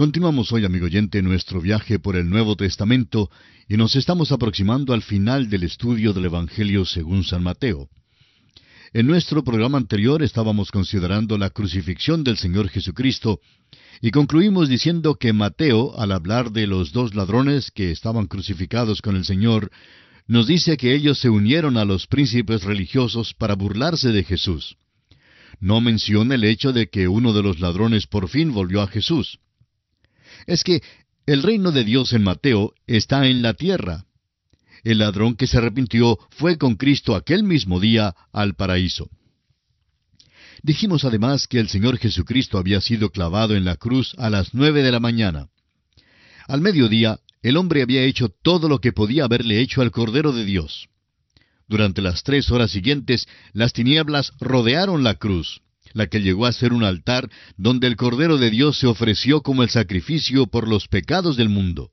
Continuamos hoy, amigo oyente, nuestro viaje por el Nuevo Testamento y nos estamos aproximando al final del estudio del Evangelio según San Mateo. En nuestro programa anterior estábamos considerando la crucifixión del Señor Jesucristo y concluimos diciendo que Mateo, al hablar de los dos ladrones que estaban crucificados con el Señor, nos dice que ellos se unieron a los príncipes religiosos para burlarse de Jesús. No menciona el hecho de que uno de los ladrones por fin volvió a Jesús. Es que el reino de Dios en Mateo está en la tierra. El ladrón que se arrepintió fue con Cristo aquel mismo día al paraíso. Dijimos además que el Señor Jesucristo había sido clavado en la cruz a las 9 de la mañana. Al mediodía, el hombre había hecho todo lo que podía haberle hecho al Cordero de Dios. Durante las 3 horas siguientes, las tinieblas rodearon la cruz, la que llegó a ser un altar donde el Cordero de Dios se ofreció como el sacrificio por los pecados del mundo.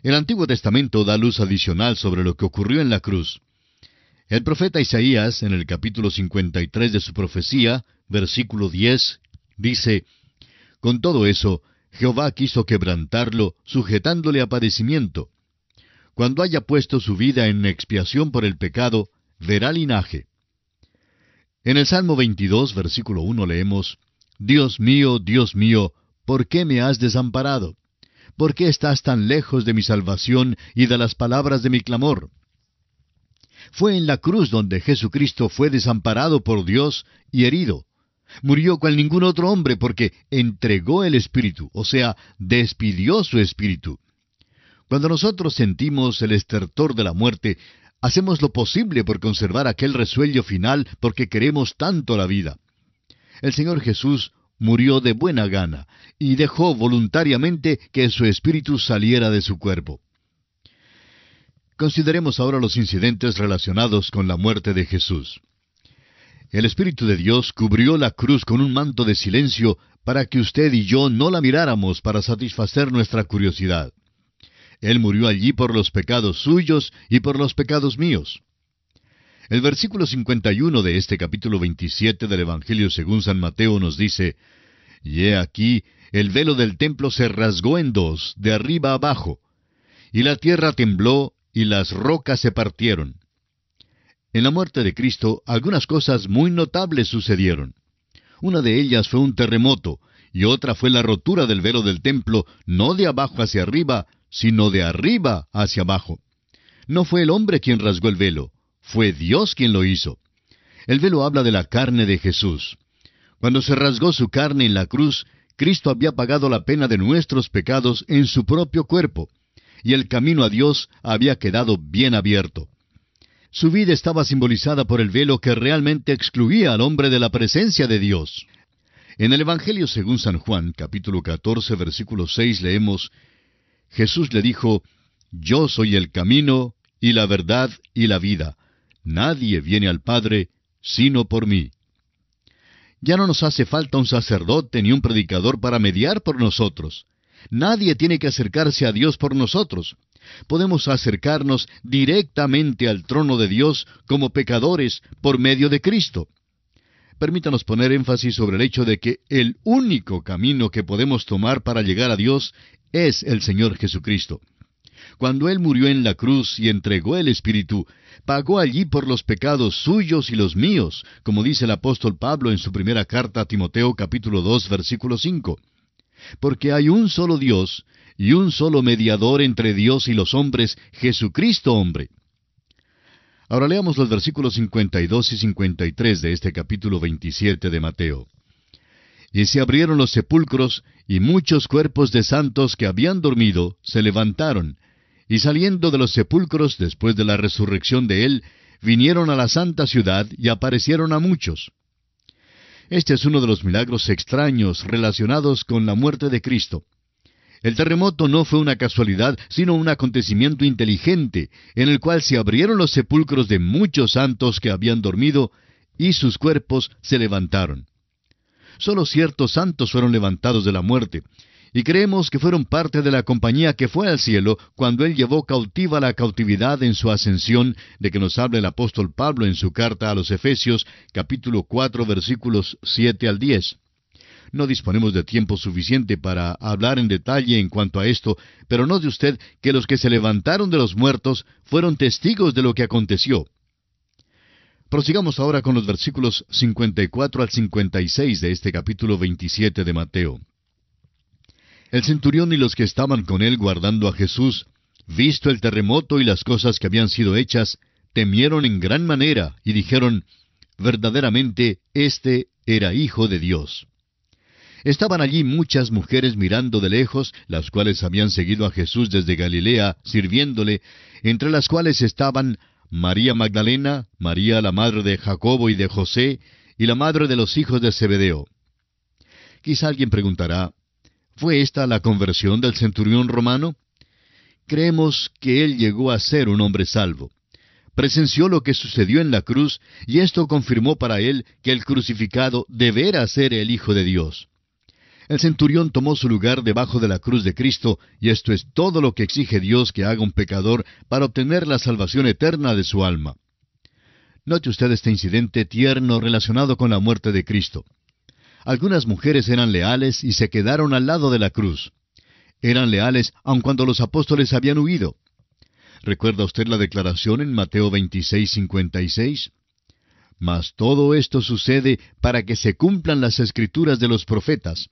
El Antiguo Testamento da luz adicional sobre lo que ocurrió en la cruz. El profeta Isaías, en el capítulo 53 de su profecía, versículo 10, dice: «Con todo eso, Jehová quiso quebrantarlo, sujetándole a padecimiento. Cuando haya puesto su vida en expiación por el pecado, verá linaje». En el Salmo 22, versículo 1 leemos: Dios mío, ¿por qué me has desamparado? ¿Por qué estás tan lejos de mi salvación y de las palabras de mi clamor? Fue en la cruz donde Jesucristo fue desamparado por Dios y herido. Murió cual ningún otro hombre porque entregó el Espíritu, o sea, despidió su Espíritu. Cuando nosotros sentimos el estertor de la muerte, hacemos lo posible por conservar aquel resuello final porque queremos tanto la vida. El Señor Jesús murió de buena gana y dejó voluntariamente que su espíritu saliera de su cuerpo. Consideremos ahora los incidentes relacionados con la muerte de Jesús. El Espíritu de Dios cubrió la cruz con un manto de silencio para que usted y yo no la miráramos para satisfacer nuestra curiosidad. Él murió allí por los pecados suyos y por los pecados míos. El versículo 51 de este capítulo 27 del Evangelio según San Mateo nos dice: «Y he aquí, el velo del templo se rasgó en dos, de arriba abajo, y la tierra tembló, y las rocas se partieron». En la muerte de Cristo, algunas cosas muy notables sucedieron. Una de ellas fue un terremoto, y otra fue la rotura del velo del templo, no de abajo hacia arriba, sino de arriba hacia abajo. No fue el hombre quien rasgó el velo, fue Dios quien lo hizo. El velo habla de la carne de Jesús. Cuando se rasgó su carne en la cruz, Cristo había pagado la pena de nuestros pecados en su propio cuerpo, y el camino a Dios había quedado bien abierto. Su vida estaba simbolizada por el velo que realmente excluía al hombre de la presencia de Dios. En el Evangelio según San Juan, capítulo 14, versículo 6, leemos: Jesús le dijo: «Yo soy el camino, y la verdad, y la vida. Nadie viene al Padre, sino por mí». Ya no nos hace falta un sacerdote ni un predicador para mediar por nosotros. Nadie tiene que acercarse a Dios por nosotros. Podemos acercarnos directamente al trono de Dios como pecadores por medio de Cristo. Permítanos poner énfasis sobre el hecho de que el único camino que podemos tomar para llegar a Dios es el Señor Jesucristo. Cuando Él murió en la cruz y entregó el Espíritu, pagó allí por los pecados suyos y los míos, como dice el apóstol Pablo en su primera carta a Timoteo capítulo 2, versículo 5. Porque hay un solo Dios y un solo mediador entre Dios y los hombres, Jesucristo hombre. Ahora leamos los versículos 52 y 53 de este capítulo 27 de Mateo. «Y se abrieron los sepulcros, y muchos cuerpos de santos que habían dormido se levantaron, y saliendo de los sepulcros después de la resurrección de Él, vinieron a la santa ciudad y aparecieron a muchos». Este es uno de los milagros extraños relacionados con la muerte de Cristo. El terremoto no fue una casualidad, sino un acontecimiento inteligente, en el cual se abrieron los sepulcros de muchos santos que habían dormido, y sus cuerpos se levantaron. Solo ciertos santos fueron levantados de la muerte, y creemos que fueron parte de la compañía que fue al cielo cuando Él llevó cautiva la cautividad en su ascensión, de que nos habla el apóstol Pablo en su carta a los Efesios, capítulo 4, versículos 7 al 10. No disponemos de tiempo suficiente para hablar en detalle en cuanto a esto, pero note usted que los que se levantaron de los muertos fueron testigos de lo que aconteció. Prosigamos ahora con los versículos 54 al 56 de este capítulo 27 de Mateo. El centurión y los que estaban con él guardando a Jesús, visto el terremoto y las cosas que habían sido hechas, temieron en gran manera y dijeron, verdaderamente éste era Hijo de Dios. Estaban allí muchas mujeres mirando de lejos, las cuales habían seguido a Jesús desde Galilea, sirviéndole, entre las cuales estaban María Magdalena, María la madre de Jacobo y de José, y la madre de los hijos de Zebedeo. Quizá alguien preguntará, ¿fue esta la conversión del centurión romano? Creemos que él llegó a ser un hombre salvo. Presenció lo que sucedió en la cruz, y esto confirmó para él que el crucificado deberá ser el Hijo de Dios. El centurión tomó su lugar debajo de la cruz de Cristo, y esto es todo lo que exige Dios que haga un pecador para obtener la salvación eterna de su alma. Note usted este incidente tierno relacionado con la muerte de Cristo. Algunas mujeres eran leales y se quedaron al lado de la cruz. Eran leales aun cuando los apóstoles habían huido. ¿Recuerda usted la declaración en Mateo 26:56? Mas todo esto sucede para que se cumplan las escrituras de los profetas.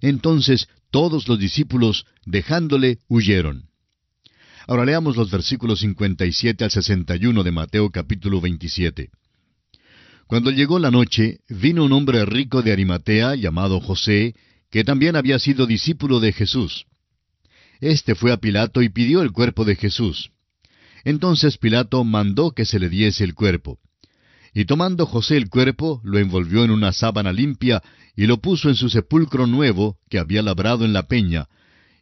Entonces todos los discípulos, dejándole, huyeron. Ahora leamos los versículos 57 al 61 de Mateo capítulo 27. Cuando llegó la noche, vino un hombre rico de Arimatea, llamado José, que también había sido discípulo de Jesús. Este fue a Pilato y pidió el cuerpo de Jesús. Entonces Pilato mandó que se le diese el cuerpo. Y tomando José el cuerpo, lo envolvió en una sábana limpia, y lo puso en su sepulcro nuevo, que había labrado en la peña,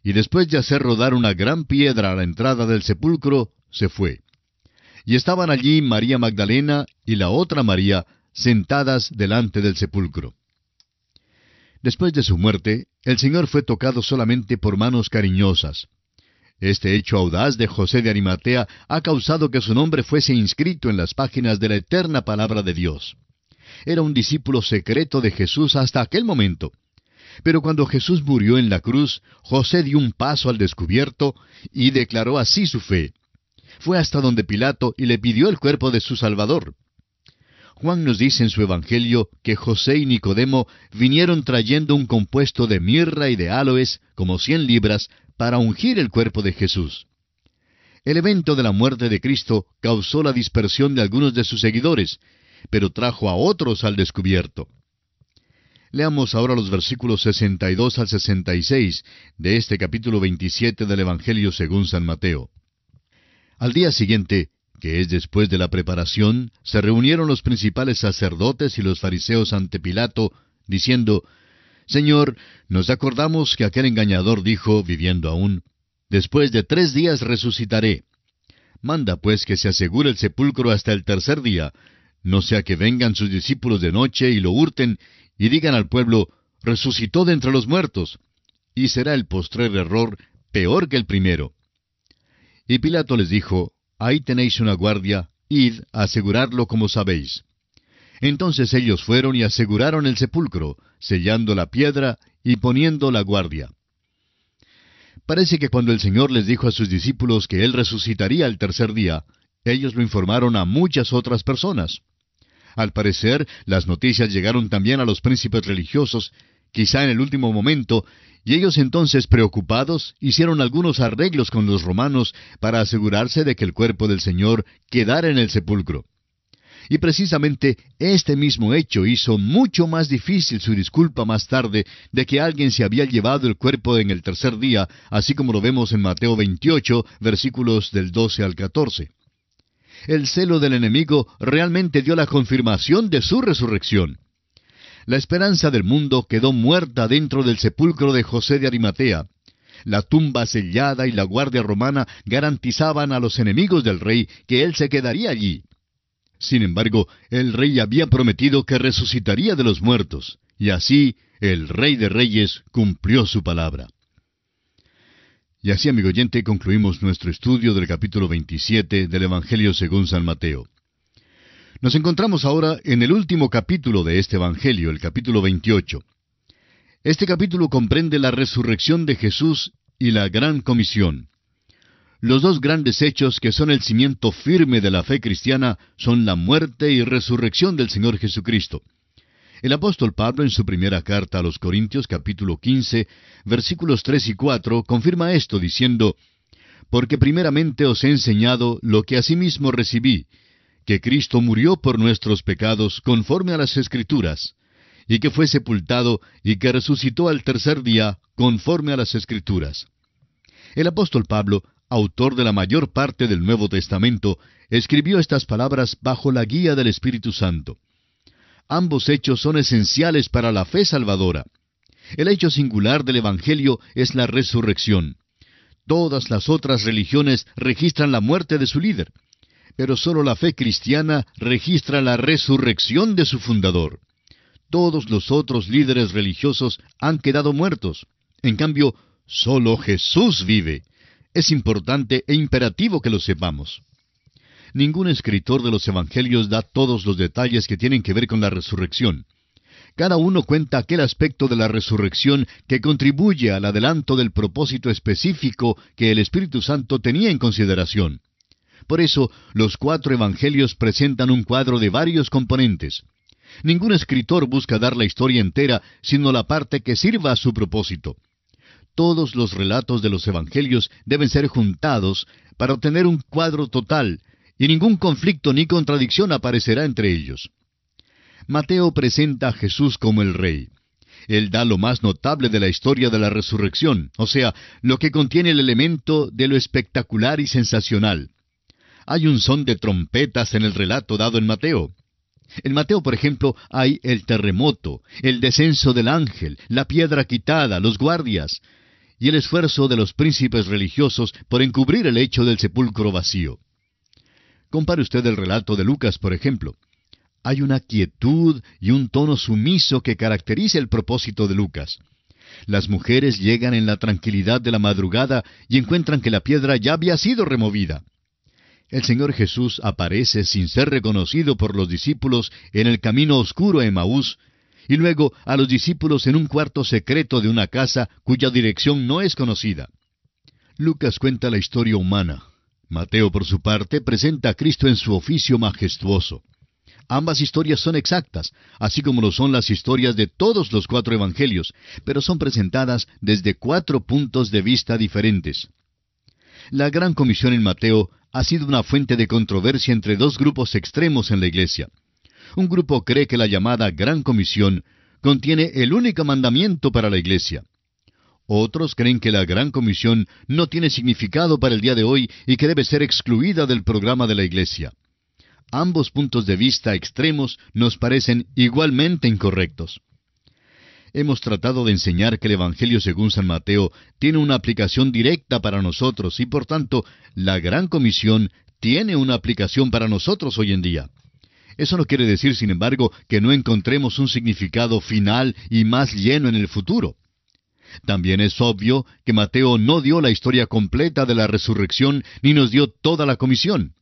y después de hacer rodar una gran piedra a la entrada del sepulcro, se fue. Y estaban allí María Magdalena y la otra María, sentadas delante del sepulcro. Después de su muerte, el Señor fue tocado solamente por manos cariñosas. Este hecho audaz de José de Arimatea ha causado que su nombre fuese inscrito en las páginas de la eterna palabra de Dios. Era un discípulo secreto de Jesús hasta aquel momento. Pero cuando Jesús murió en la cruz, José dio un paso al descubierto y declaró así su fe. Fue hasta donde Pilato y le pidió el cuerpo de su Salvador. Juan nos dice en su Evangelio que José y Nicodemo vinieron trayendo un compuesto de mirra y de áloes, como 100 libras, para ungir el cuerpo de Jesús. El evento de la muerte de Cristo causó la dispersión de algunos de sus seguidores, pero trajo a otros al descubierto. Leamos ahora los versículos 62 al 66 de este capítulo 27 del Evangelio según San Mateo. Al día siguiente, que es después de la preparación, se reunieron los principales sacerdotes y los fariseos ante Pilato, diciendo, Señor, nos acordamos que aquel engañador dijo, viviendo aún, después de 3 días resucitaré. Manda pues que se asegure el sepulcro hasta el tercer día, no sea que vengan sus discípulos de noche y lo hurten, y digan al pueblo, resucitó de entre los muertos, y será el postrer error peor que el primero. Y Pilato les dijo, ahí tenéis una guardia, id a asegurarlo como sabéis. Entonces ellos fueron y aseguraron el sepulcro, sellando la piedra y poniendo la guardia. Parece que cuando el Señor les dijo a sus discípulos que Él resucitaría el tercer día, ellos lo informaron a muchas otras personas. Al parecer, las noticias llegaron también a los príncipes religiosos, quizá en el último momento, y ellos entonces, preocupados, hicieron algunos arreglos con los romanos para asegurarse de que el cuerpo del Señor quedara en el sepulcro. Y precisamente este mismo hecho hizo mucho más difícil su disculpa más tarde de que alguien se había llevado el cuerpo en el tercer día, así como lo vemos en Mateo 28, versículos del 12 al 14. El celo del enemigo realmente dio la confirmación de su resurrección. La esperanza del mundo quedó muerta dentro del sepulcro de José de Arimatea. La tumba sellada y la guardia romana garantizaban a los enemigos del rey que él se quedaría allí. Sin embargo, el rey había prometido que resucitaría de los muertos, y así el Rey de Reyes cumplió su palabra. Y así, amigo oyente, concluimos nuestro estudio del capítulo 27 del Evangelio según San Mateo. Nos encontramos ahora en el último capítulo de este Evangelio, el capítulo 28. Este capítulo comprende la resurrección de Jesús y la gran comisión. Los dos grandes hechos que son el cimiento firme de la fe cristiana son la muerte y resurrección del Señor Jesucristo. El apóstol Pablo en su primera carta a los Corintios, capítulo 15, versículos 3 y 4, confirma esto diciendo: «Porque primeramente os he enseñado lo que asimismo recibí, que Cristo murió por nuestros pecados conforme a las Escrituras, y que fue sepultado y que resucitó al tercer día conforme a las Escrituras». El apóstol Pablo, autor de la mayor parte del Nuevo Testamento, escribió estas palabras bajo la guía del Espíritu Santo. Ambos hechos son esenciales para la fe salvadora. El hecho singular del Evangelio es la resurrección. Todas las otras religiones registran la muerte de su líder, pero solo la fe cristiana registra la resurrección de su fundador. Todos los otros líderes religiosos han quedado muertos. En cambio, solo Jesús vive. Es importante e imperativo que lo sepamos. Ningún escritor de los Evangelios da todos los detalles que tienen que ver con la resurrección. Cada uno cuenta aquel aspecto de la resurrección que contribuye al adelanto del propósito específico que el Espíritu Santo tenía en consideración. Por eso, los 4 Evangelios presentan un cuadro de varios componentes. Ningún escritor busca dar la historia entera, sino la parte que sirva a su propósito. Todos los relatos de los Evangelios deben ser juntados para obtener un cuadro total, y ningún conflicto ni contradicción aparecerá entre ellos. Mateo presenta a Jesús como el Rey. Él da lo más notable de la historia de la resurrección, o sea, lo que contiene el elemento de lo espectacular y sensacional. Hay un son de trompetas en el relato dado en Mateo. En Mateo, por ejemplo, hay el terremoto, el descenso del ángel, la piedra quitada, los guardias, y el esfuerzo de los príncipes religiosos por encubrir el hecho del sepulcro vacío. Compare usted el relato de Lucas, por ejemplo. Hay una quietud y un tono sumiso que caracteriza el propósito de Lucas. Las mujeres llegan en la tranquilidad de la madrugada y encuentran que la piedra ya había sido removida. El Señor Jesús aparece sin ser reconocido por los discípulos en el camino oscuro a Emaús, y luego a los discípulos en un cuarto secreto de una casa cuya dirección no es conocida. Lucas cuenta la historia humana. Mateo, por su parte, presenta a Cristo en su oficio majestuoso. Ambas historias son exactas, así como lo son las historias de todos los 4 evangelios, pero son presentadas desde 4 puntos de vista diferentes. La gran comisión en Mateo ha sido una fuente de controversia entre 2 grupos extremos en la iglesia. Un grupo cree que la llamada Gran Comisión contiene el único mandamiento para la iglesia. Otros creen que la Gran Comisión no tiene significado para el día de hoy y que debe ser excluida del programa de la iglesia. Ambos puntos de vista extremos nos parecen igualmente incorrectos. Hemos tratado de enseñar que el Evangelio según San Mateo tiene una aplicación directa para nosotros y por tanto la Gran Comisión tiene una aplicación para nosotros hoy en día. Eso no quiere decir, sin embargo, que no encontremos un significado final y más lleno en el futuro. También es obvio que Mateo no dio la historia completa de la resurrección ni nos dio toda la comisión.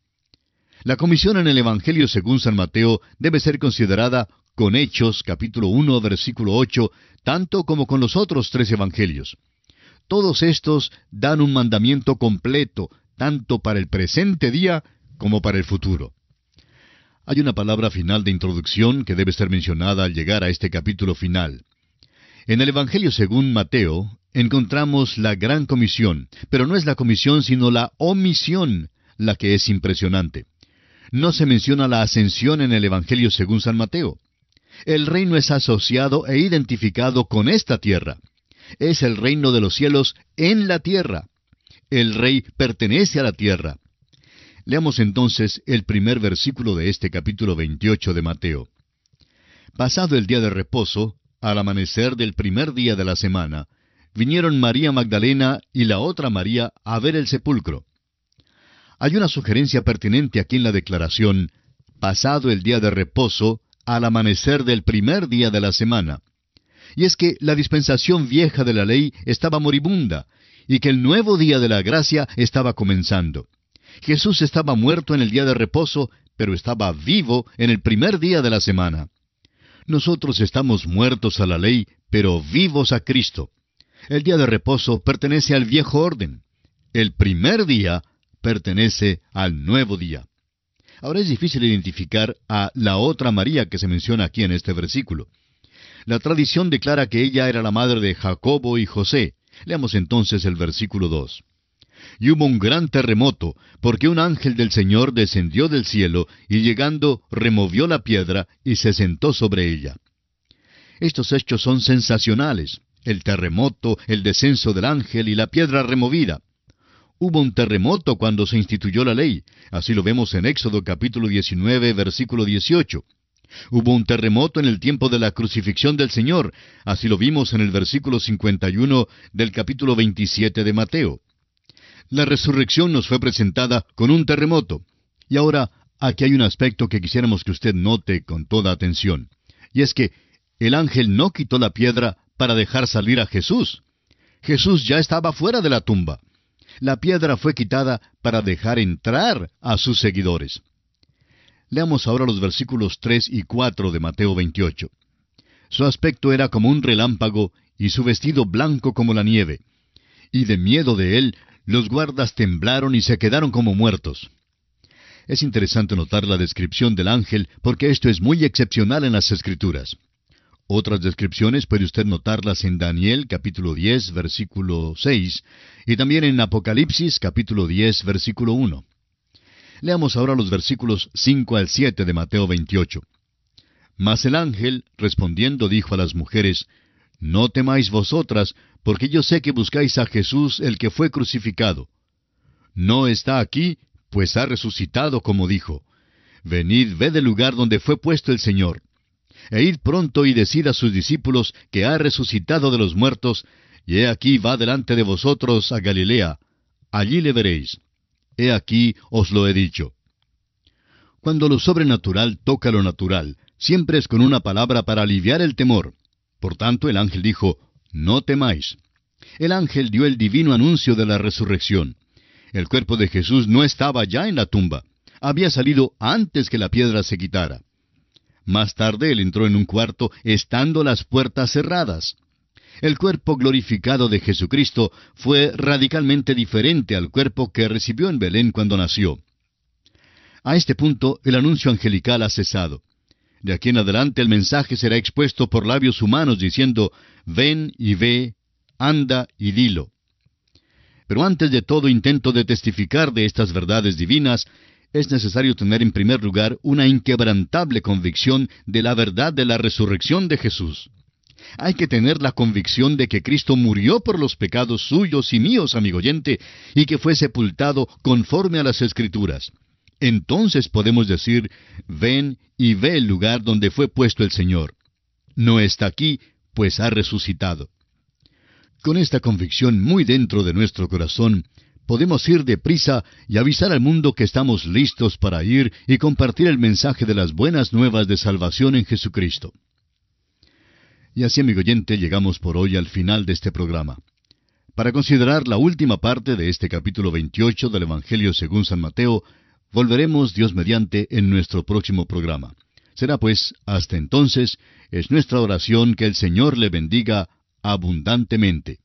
La comisión en el Evangelio según San Mateo debe ser considerada con Hechos, capítulo 1, versículo 8, tanto como con los otros 3 evangelios. Todos estos dan un mandamiento completo, tanto para el presente día como para el futuro. Hay una palabra final de introducción que debe ser mencionada al llegar a este capítulo final. En el Evangelio según Mateo encontramos la gran comisión, pero no es la comisión sino la omisión la que es impresionante. No se menciona la ascensión en el Evangelio según San Mateo. El reino es asociado e identificado con esta tierra. Es el reino de los cielos en la tierra. El rey pertenece a la tierra. Leamos entonces el primer versículo de este capítulo 28 de Mateo. Pasado el día de reposo, al amanecer del primer día de la semana, vinieron María Magdalena y la otra María a ver el sepulcro. Hay una sugerencia pertinente aquí en la declaración, pasado el día de reposo, al amanecer del primer día de la semana. Y es que la dispensación vieja de la ley estaba moribunda, y que el nuevo día de la gracia estaba comenzando. Jesús estaba muerto en el día de reposo, pero estaba vivo en el primer día de la semana. Nosotros estamos muertos a la ley, pero vivos a Cristo. El día de reposo pertenece al viejo orden. El primer día pertenece al nuevo día. Ahora es difícil identificar a la otra María que se menciona aquí en este versículo. La tradición declara que ella era la madre de Jacobo y José. Leamos entonces el versículo 2. Y hubo un gran terremoto, porque un ángel del Señor descendió del cielo, y llegando removió la piedra y se sentó sobre ella. Estos hechos son sensacionales: el terremoto, el descenso del ángel y la piedra removida. Hubo un terremoto cuando se instituyó la ley. Así lo vemos en Éxodo capítulo 19, versículo 18. Hubo un terremoto en el tiempo de la crucifixión del Señor. Así lo vimos en el versículo 51 del capítulo 27 de Mateo. La resurrección nos fue presentada con un terremoto. Y ahora, aquí hay un aspecto que quisiéramos que usted note con toda atención. Y es que el ángel no quitó la piedra para dejar salir a Jesús. Jesús ya estaba fuera de la tumba. La piedra fue quitada para dejar entrar a sus seguidores. Leamos ahora los versículos 3 y 4 de Mateo 28. Su aspecto era como un relámpago, y su vestido blanco como la nieve. Y de miedo de él, los guardas temblaron y se quedaron como muertos. Es interesante notar la descripción del ángel, porque esto es muy excepcional en las Escrituras. Otras descripciones puede usted notarlas en Daniel capítulo 10, versículo 6, y también en Apocalipsis capítulo 10, versículo 1. Leamos ahora los versículos 5 al 7 de Mateo 28. Mas el ángel, respondiendo, dijo a las mujeres: No temáis vosotras, porque yo sé que buscáis a Jesús, el que fue crucificado. No está aquí, pues ha resucitado, como dijo. Venid, ved el lugar donde fue puesto el Señor. E id pronto y decid a sus discípulos que ha resucitado de los muertos, y he aquí va delante de vosotros a Galilea. Allí le veréis. He aquí os lo he dicho. Cuando lo sobrenatural toca lo natural, siempre es con una palabra para aliviar el temor. Por tanto, el ángel dijo: No temáis. El ángel dio el divino anuncio de la resurrección. El cuerpo de Jesús no estaba ya en la tumba. Había salido antes que la piedra se quitara. Más tarde él entró en un cuarto, estando las puertas cerradas. El cuerpo glorificado de Jesucristo fue radicalmente diferente al cuerpo que recibió en Belén cuando nació. A este punto, el anuncio angelical ha cesado. De aquí en adelante el mensaje será expuesto por labios humanos diciendo: Ven y ve, anda y dilo. Pero antes de todo intento de testificar de estas verdades divinas, es necesario tener en primer lugar una inquebrantable convicción de la verdad de la resurrección de Jesús. Hay que tener la convicción de que Cristo murió por los pecados suyos y míos, amigo oyente, y que fue sepultado conforme a las Escrituras. Entonces podemos decir: Ven y ve el lugar donde fue puesto el Señor. No está aquí, pues ha resucitado. Con esta convicción muy dentro de nuestro corazón, podemos ir deprisa y avisar al mundo que estamos listos para ir y compartir el mensaje de las buenas nuevas de salvación en Jesucristo. Y así, amigo oyente, llegamos por hoy al final de este programa. Para considerar la última parte de este capítulo 28 del Evangelio según San Mateo, volveremos, Dios mediante, en nuestro próximo programa. Será pues, hasta entonces, es nuestra oración que el Señor le bendiga abundantemente.